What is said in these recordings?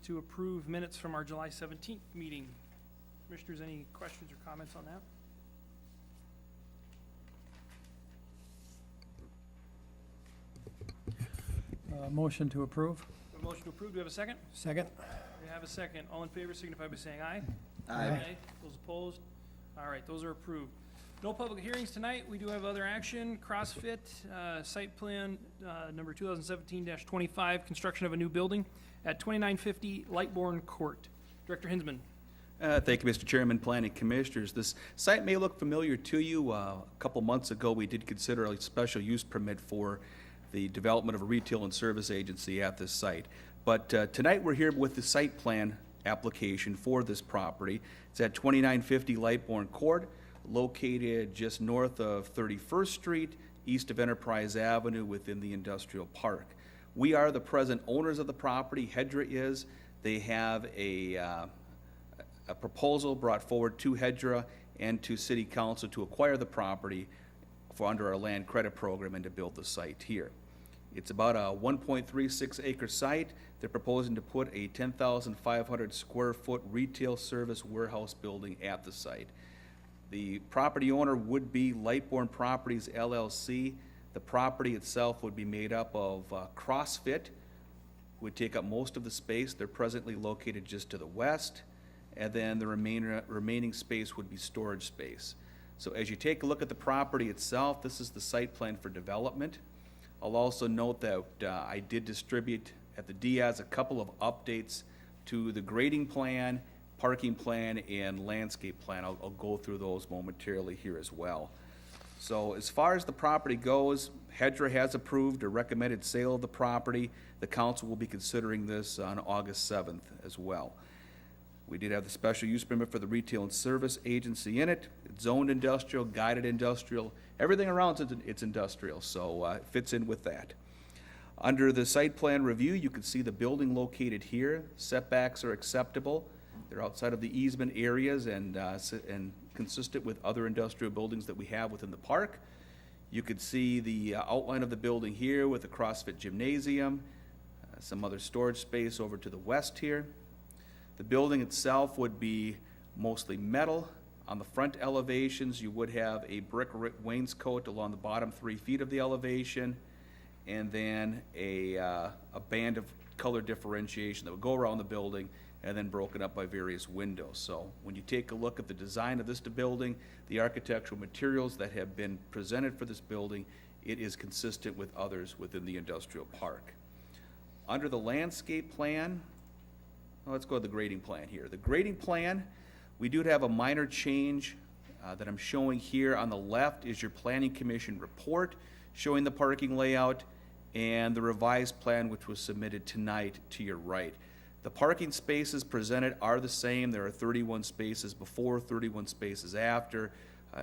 to approve minutes from our July 17th meeting. Commissioners, any questions or comments on that? Motion to approve. A motion to approve, do we have a second? Second. We have a second. All in favor signify by saying aye. Aye. Those opposed? All right, those are approved. No public hearings tonight. We do have other action. CrossFit, site plan, number 2017-25, construction of a new building at 2950 Lightbourne Court. Director Hinsman. Thank you, Mr. Chairman, Planning Commissioners. This site may look familiar to you. A couple months ago, we did consider a special use permit for the development of a retail and service agency at this site. But tonight, we're here with the site plan application for this property. It's at 2950 Lightbourne Court, located just north of 31st Street, east of Enterprise Avenue within the industrial park. We are the present owners of the property. Hedra is. They have a proposal brought forward to Hedra and to City Council to acquire the property for under our land credit program and to build the site here. It's about a 1.36 acre site. They're proposing to put a 10,500 square foot retail service warehouse building at the site. The property owner would be Lightbourne Properties LLC. The property itself would be made up of CrossFit, who would take up most of the space. They're presently located just to the west, and then the remaining space would be storage space. So as you take a look at the property itself, this is the site plan for development. I'll also note that I did distribute at the Diaz a couple of updates to the grading plan, parking plan, and landscape plan. I'll go through those momentarily here as well. So as far as the property goes, Hedra has approved a recommended sale of the property. The council will be considering this on August 7th as well. We did have the special use permit for the retail and service agency in it. It's zoned industrial, guided industrial, everything around it's industrial, so it fits in with that. Under the site plan review, you can see the building located here. Setbacks are acceptable. They're outside of the easement areas and consistent with other industrial buildings that we have within the park. You could see the outline of the building here with the CrossFit gymnasium, some other storage space over to the west here. The building itself would be mostly metal. On the front elevations, you would have a brick wainscot along the bottom 3 feet of the elevation, and then a band of color differentiation that would go around the building and then broken up by various windows. So when you take a look at the design of this building, the architectural materials that have been presented for this building, it is consistent with others within the industrial park. Under the landscape plan, let's go to the grading plan here. The grading plan, we do have a minor change that I'm showing here. On the left is your Planning Commission report showing the parking layout, and the revised plan which was submitted tonight to your right. The parking spaces presented are the same. There are 31 spaces before, 31 spaces after.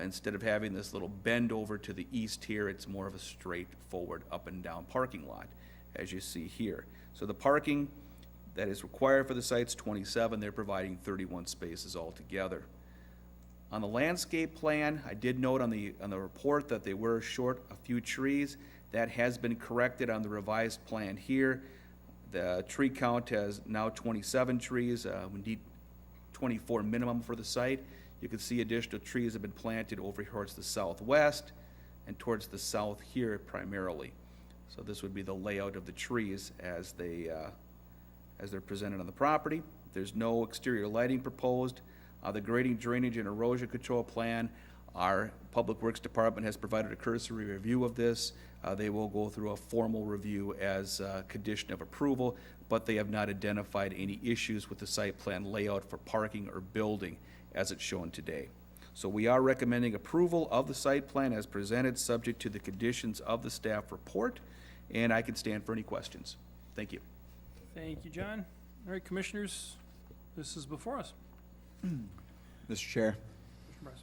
Instead of having this little bend over to the east here, it's more of a straightforward up and down parking lot, as you see here. So the parking that is required for the site's 27. They're providing 31 spaces altogether. On the landscape plan, I did note on the report that they were short a few trees. That has been corrected on the revised plan here. The tree count has now 27 trees. We need 24 minimum for the site. You can see additional trees have been planted over towards the southwest and towards the south here primarily. So this would be the layout of the trees as they're presented on the property. There's no exterior lighting proposed. The grading, drainage, and erosion control plan, our Public Works Department has provided a cursory review of this. They will go through a formal review as a condition of approval, but they have not identified any issues with the site plan layout for parking or building as it's shown today. So we are recommending approval of the site plan as presented, subject to the conditions of the staff report, and I can stand for any questions. Thank you. Thank you, John. All right, commissioners, this is before us. Mr. Chair, Mr. Bryce.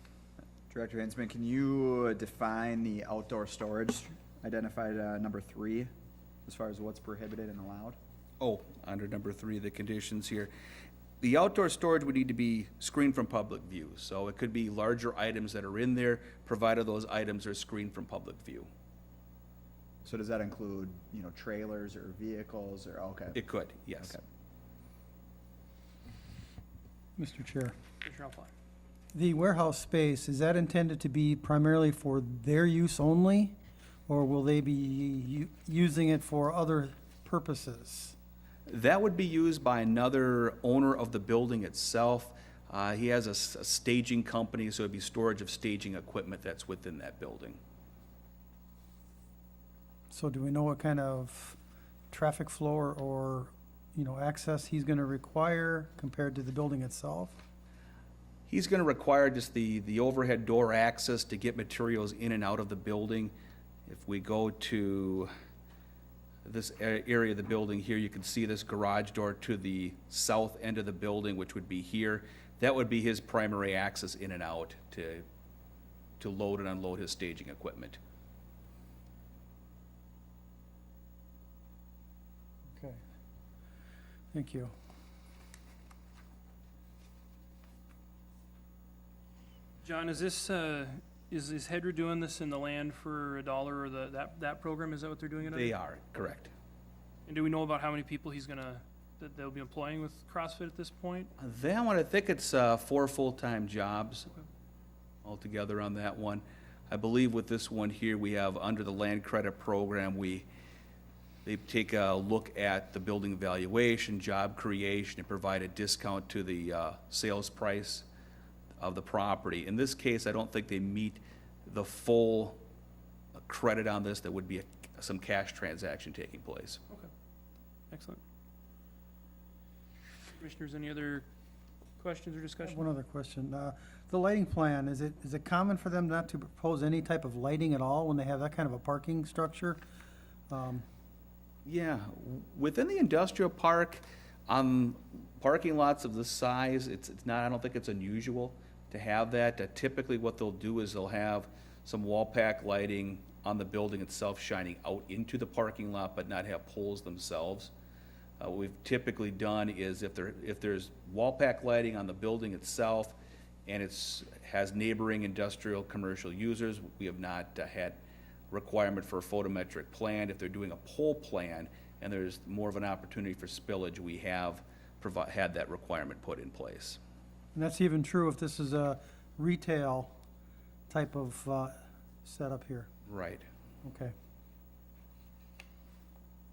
Director Hinsman, can you define the outdoor storage identified number 3 as far as what's prohibited and allowed? Oh, under number 3, the conditions here. The outdoor storage would need to be screened from public view. So it could be larger items that are in there, provided those items are screened from public view. So does that include, trailers or vehicles or, okay. It could, yes. Okay. Mr. Chair. Commissioner Alpine. The warehouse space, is that intended to be primarily for their use only? Or will they be using it for other purposes? That would be used by another owner of the building itself. He has a staging company, so it'd be storage of staging equipment that's within that building. So do we know what kind of traffic flow or, access he's gonna require compared to the building itself? He's gonna require just the overhead door access to get materials in and out of the building. If we go to this area of the building here, you can see this garage door to the south end of the building, which would be here. That would be his primary access in and out to load and unload his staging equipment. Okay. Thank you. John, is this, is Hedra doing this in the land for $1 or that program? Is that what they're doing it under? They are, correct. And do we know about how many people that they'll be employing with CrossFit at this point? That one, I think it's 4 full-time jobs Okay. altogether on that one. I believe with this one here, we have, under the land credit program, they take a look at the building valuation, job creation, and provide a discount to the sales price of the property. In this case, I don't think they meet the full credit on this. There would be some cash transaction taking place. Okay, excellent. Commissioners, any other questions or I have discussion? one other question. The lighting plan, is it common for them not to propose any type of lighting at all when they have that kind of a parking structure? Yeah, within the industrial park, on parking lots of this size, it's not, I don't think it's unusual to have that. Typically, what they'll do is they'll have some wall pack lighting on the building itself shining out into the parking lot, but not have poles themselves. What we've typically done is if there's wall pack lighting on the building itself and has neighboring industrial commercial users, we have not had requirement for a photometric plan. If they're doing a pole plan and there's more of an opportunity for spillage, we have had that requirement put in place. And that's even true if this is a retail type of setup here. Right. Okay.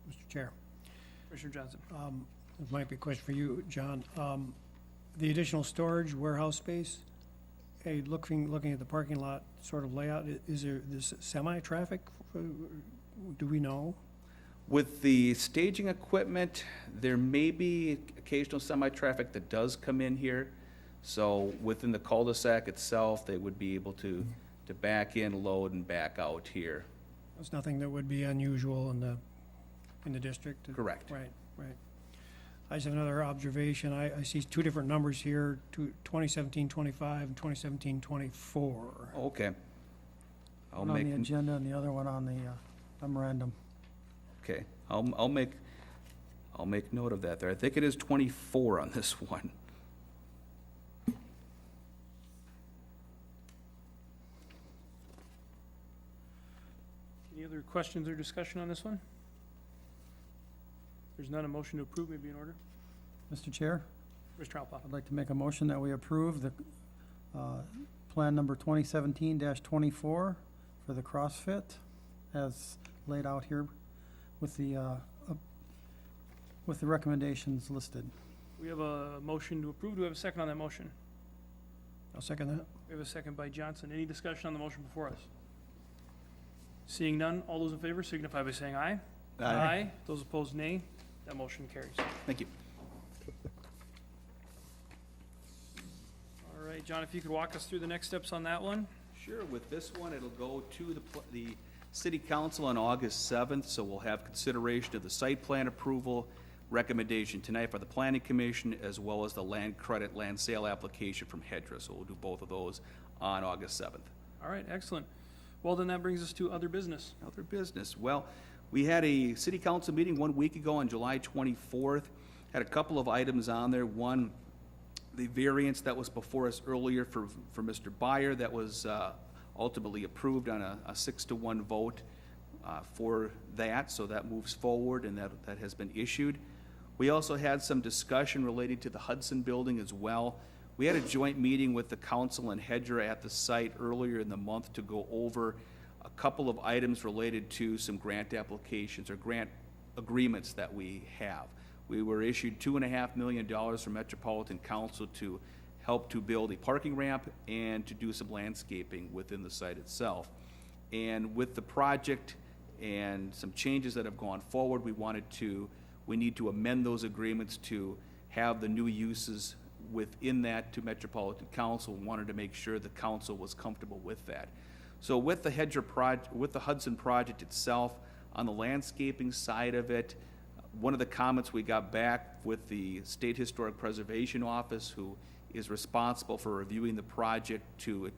Mr. Chair, Commissioner Johnson. this might be a question for you, John. The additional storage warehouse space, looking at the parking lot sort of layout, is there this semi-traffic? Do we know? With the staging equipment, there may be occasional semi-traffic that does come in here. So within the cul-de-sac itself, they would be able to back in, load, and back out here. There's nothing that would be unusual in the district? Correct. Right, right. I just have another observation. I see two different numbers here, 2017-25 and 2017-24. Okay. I'll One on the make, agenda and the other one on the memorandum. okay, I'll make note of that there. I think it is 24 on this one. Any other questions or discussion on this one? If there's none, a motion to approve may be in order. Mr. Chair, Commissioner Alpine. I'd like to make a motion that we approve the plan number 2017-24 for the CrossFit as laid out here with the recommendations listed. We have a motion to approve. Do we have a second on that motion? I'll second that. We have a second by Johnson. Any discussion on the motion before us? Seeing none, all those in favor signify by saying aye. Aye. Those opposed, nay. That motion carries. Thank you. All right, John, if you could walk us through the next steps on that one? Sure, with this one, it'll go to the city council on August 7th, so we'll have consideration of the site plan approval recommendation tonight for the planning commission, as well as the land credit, land sale application from Hedra, so we'll do both of those on August 7th. All right, excellent. Well, then that brings us to other business. Other business, well, we had a city council meeting 1 week ago on July 24th, had a couple of items on there. One, the variance that was before us earlier for Mr. Byer, that was ultimately approved on a 6-to-1 vote for that, so that moves forward and that has been issued. We also had some discussion related to the Hudson building as well. We had a joint meeting with the council and Hedger at the site earlier in the month to go over a couple of items related to some grant applications or grant agreements that we have. We were issued $2.5 million from Metropolitan Council to help to build a parking ramp and to do some landscaping within the site itself. And with the project and some changes that have gone forward, we need to amend those agreements to have the new uses within that to Metropolitan Council. We wanted to make sure the council was comfortable with that. So with the with the Hudson project itself, on the landscaping side of it, one of the comments we got back with the State Historic Preservation Office, who is responsible for reviewing the project in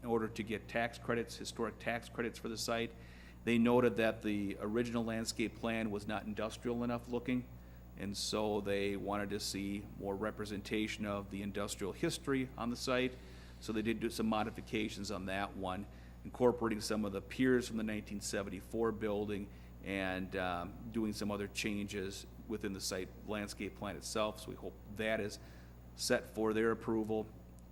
order to get tax credits, historic tax credits for the site, they noted that the original landscape plan was not industrial enough looking, and so they wanted to see more representation of the industrial history on the site. So they did do some modifications on that one, incorporating some of the piers from the 1974 building and doing some other changes within the site landscape plan itself. So we hope that is set for their approval.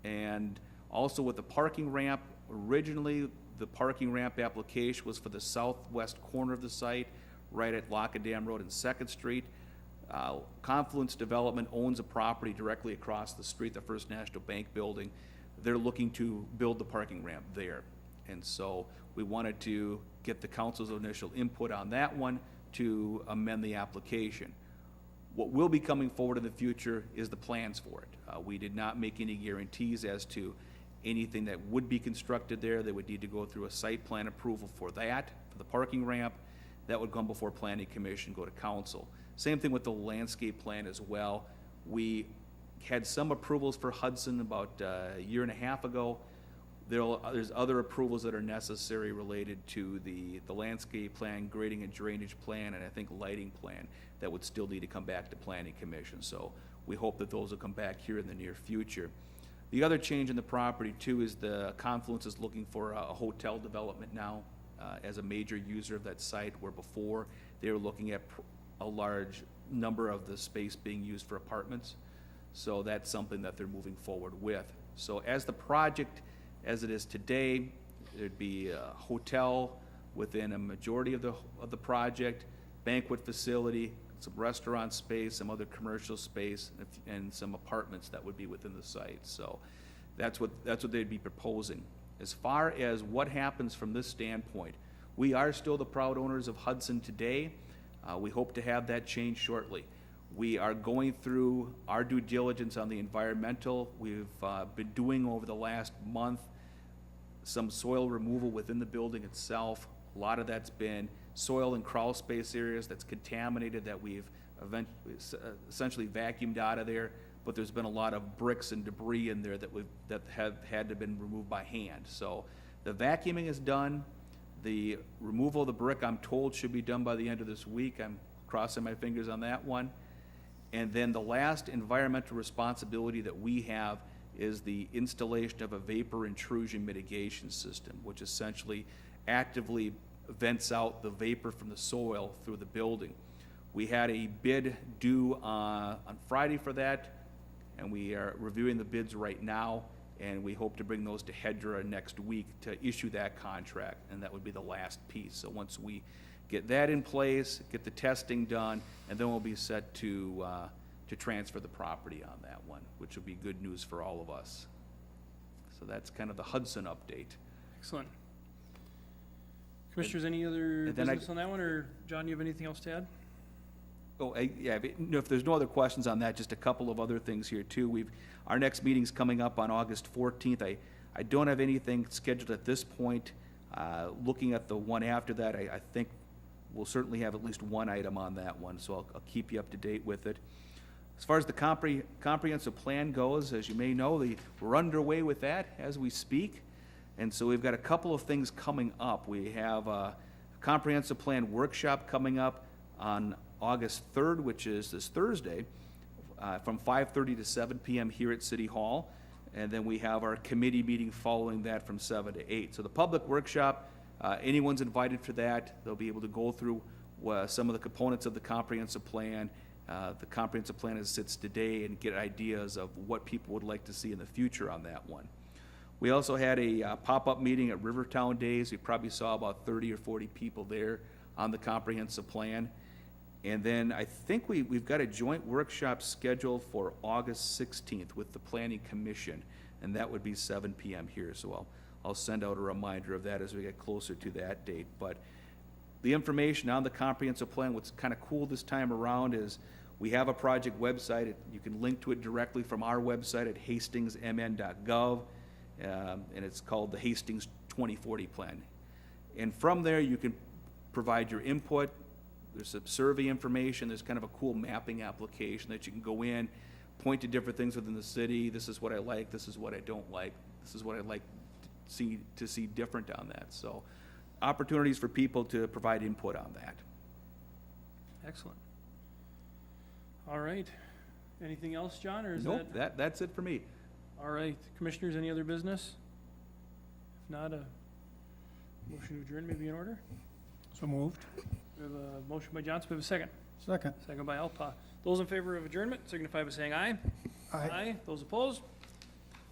And also with the parking ramp, originally the parking ramp application was for the southwest corner of the site, right at Lockadam Road and 2nd Street. Confluence Development owns a property directly across the street, the First National Bank building. They're looking to build the parking ramp there. And so we wanted to get the council's initial input on that one to amend the application. What will be coming forward in the future is the plans for it. We did not make any guarantees as to anything that would be constructed there. They would need to go through a site plan approval for that, for the parking ramp. That would come before Planning Commission, go to council. Same thing with the landscape plan as well. We had some approvals for Hudson about a year and a half ago. There's other approvals that are necessary related to the landscape plan, grading and drainage plan, and I think lighting plan that would still need to come back to Planning Commission. So we hope that those will come back here in the near future. The other change in the property too is the Confluence is looking for a hotel development now as a major user of that site, where before they were looking at a large number of the space being used for apartments. So that's something that they're moving forward with. So as the project, as it is today, there'd be a hotel within a majority of the project, banquet facility, some restaurant space, some other commercial space, and some apartments that would be within the site. So that's what they'd be proposing. As far as what happens from this standpoint, we are still the proud owners of Hudson today. We hope to have that change shortly. We are going through our due diligence on the environmental. We've been doing over the last month some soil removal within the building itself. A lot of that's been soil and crawl space areas that's contaminated that we've essentially vacuumed out of there, but there's been a lot of bricks and debris in there that have had to been removed by hand. So the vacuuming is done. The removal of the brick, I'm told, should be done by the end of this week. I'm crossing my fingers on that one. And then the last environmental responsibility that we have is the installation of a vapor intrusion mitigation system, which essentially actively vents out the vapor from the soil through the building. We had a bid due on Friday for that, and we are reviewing the bids right now, and we hope to bring those to Hedra next week to issue that contract, and that would be the last piece. So once we get that in place, get the testing done, and then we'll be set to transfer the property on that one, which will be good news for all of us. So that's kind of the Hudson update. Excellent. Commissioners, any other and then business on that one, or John, you have anything else to add? Oh, yeah, if there's no other questions on that, just a couple of other things here too. Our next meeting's coming up on August 14th. I don't have anything scheduled at this point. Looking at the one after that, I think we'll certainly have at least one item on that one, so I'll keep you up to date with it. As far as the comprehensive plan goes, as you may know, we're underway with that as we speak. And so we've got a couple of things coming up. We have a comprehensive plan workshop coming up on August 3rd, which is this Thursday, from 5:30 to 7 p.m. here at City Hall. And then we have our committee meeting following that from 7 to 8. So the public workshop, anyone's invited for that. They'll be able to go through some of the components of the comprehensive plan the comprehensive plan as it sits today and get ideas of what people would like to see in the future on that one. We also had a pop-up meeting at Rivertown Days. We probably saw about 30 or 40 people there on the comprehensive plan. And then I think we've got a joint workshop scheduled for August 16th with the Planning Commission, and that would be 7 PM here. So I'll send out a reminder of that as we get closer to that date. But the information on the comprehensive plan, what's kind of cool this time around is we have a project website. You can link to it directly from our website at hastingsmn.gov, and it's called the Hastings 2040 Plan. And from there, you can provide your input. There's some survey information. There's kind of a cool mapping application that you can go in, point to different things within the city. This is what I like. This is what I don't like. This is what I'd like to see different on that. So opportunities for people to provide input on that. Excellent. All right. Anything else, John, or is Nope, that? that's it for me. All right. Commissioners, any other business? If not, a motion to adjourn may be in order. So moved. We have a motion by Johnson. We have a second. Second. Second by Alpa. Those in favor of adjournment signify by saying aye. Aye. Those opposed?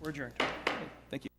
We're adjourned. Thank you.